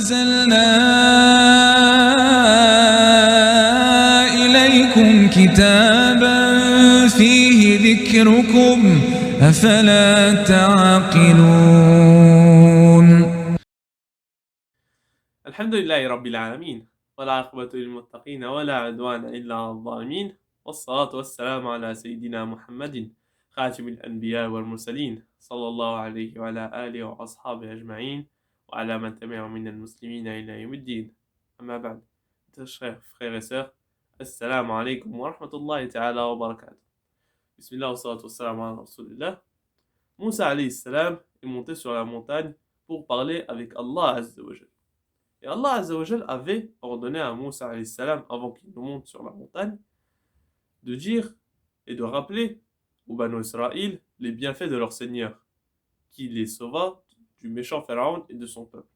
أنزلنا إليكم كتابا فيه ذكركم أفلا تعقلون. الحمد لله رب العالمين والعاقبة للمتقين ولا عدوان إلا على الظالمين والصلاة والسلام على سيدنا محمد خاتم الأنبياء والمرسلين صلى الله عليه وعلى آله وأصحابه أجمعين وعلى من تبعهم من المسلمين إلى يوم الدين. أما بعد, chers frères et sœurs, assalamu alaikum wa rahmatullahi ta'ala wa barakatuh. Bismillah wa salatu wa salam ala rasulillah. Moussa alayhi salam est monté sur la montagne pour parler avec Allah Azza wa Jal. Et Allah Azza wa Jal avait ordonné à Moussa alayhi salam, avant qu'il ne monte sur la montagne, de dire et de rappeler aux Banu Israël les bienfaits de leur Seigneur, qui les sauva du méchant Pharaon et de son peuple.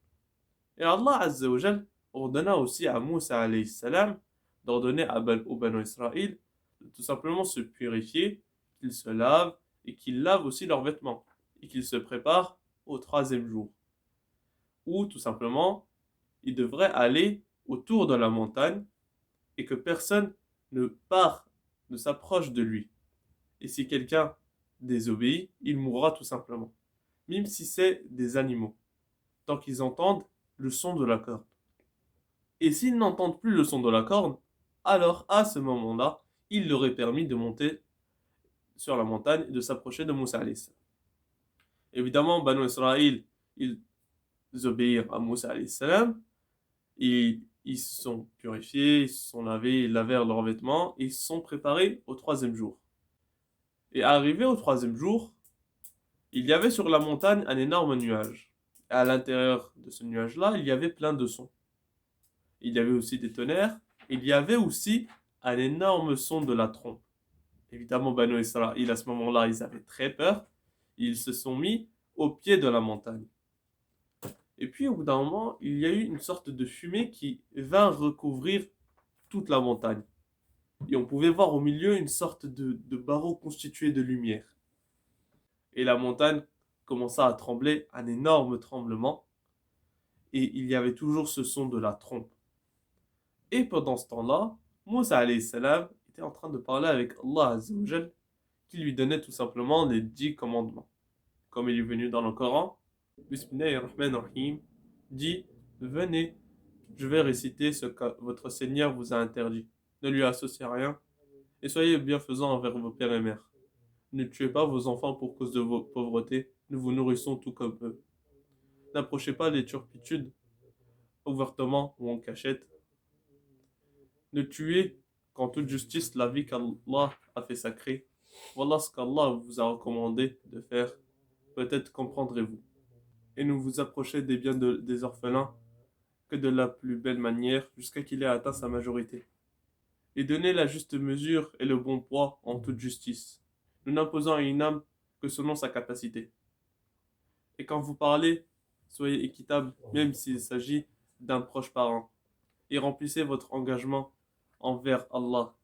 Et Allah Azza wa Jal ordonna aussi à Moussa alayhi salam d'ordonner aux Banu Israël de tout simplement se purifier, qu'ils se lavent et qu'ils lavent aussi leurs vêtements et qu'ils se préparent au 3e jour. Ou tout simplement, ils devraient aller autour de la montagne et que personne ne s'approche de lui. Et si quelqu'un désobéit, il mourra tout simplement. Même si c'est des animaux, tant qu'ils entendent le son de la corne. Et s'ils n'entendent plus le son de la corne, alors à ce moment-là, il leur est permis de monter sur la montagne et de s'approcher de Moussa alayhi salam. Évidemment, Banu Israël, ils obéirent à Moussa alayhi salam, et ils se sont purifiés, ils se sont lavés, ils lavèrent leurs vêtements, et ils se sont préparés au 3e jour. Et arrivé au 3e jour, il y avait sur la montagne un énorme nuage. Et à l'intérieur de ce nuage-là, il y avait plein de sons. Il y avait aussi des tonnerres, il y avait aussi un énorme son de la trompe. Évidemment, Banu Israël, à ce moment-là, ils avaient très peur. Ils se sont mis au pied de la montagne. Et puis, au bout d'un moment, il y a eu une sorte de fumée qui vint recouvrir toute la montagne. Et on pouvait voir au milieu une sorte de barreau constitué de lumière. Et la montagne commença à trembler, un énorme tremblement. Et il y avait toujours ce son de la trompe. Et pendant ce temps-là, Moussa alayhi salam était en train de parler avec Allah Azza wa Jal, qui lui donnait tout simplement les 10 commandements. Comme il est venu dans le Coran, Bismillahirrahmanirrahim, dit, venez, je vais réciter ce que votre Seigneur vous a interdit. Ne lui associez rien, et soyez bienfaisants envers vos pères et mères. Ne tuez pas vos enfants pour cause de vos pauvretés, nous vous nourrissons tout comme eux. N'approchez pas les turpitudes, ouvertement ou en cachette. Ne tuez qu'en toute justice la vie qu'Allah a fait sacrée. Voilà ce qu'Allah vous a recommandé de faire. Peut-être comprendrez-vous. Et ne vous approchez des biens des orphelins que de la plus belle manière jusqu'à qu'il ait atteint sa majorité. Et donnez la juste mesure et le bon poids en toute justice, nous n'imposant à une âme que selon sa capacité. Et quand vous parlez, soyez équitable, même s'il s'agit d'un proche parent, et remplissez votre engagement envers Allah.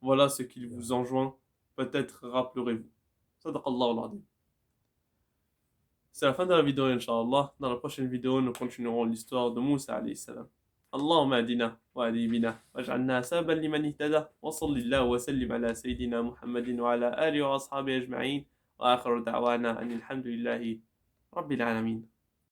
Voilà ce qu'il vous enjoint, peut-être rappellerez-vous. Sadaqallahu al-Azim. C'est la fin de la vidéo, Inch'Allah. Dans la prochaine vidéo, nous continuerons l'histoire de Moussa alayhi salam. اللهم اهدنا واهد بنا واجعلنا سببا لمن اهتدى وصل الله وسلم على سيدنا محمد وعلى آله وأصحابه أجمعين وآخر دعوانا أن الحمد لله رب العالمين.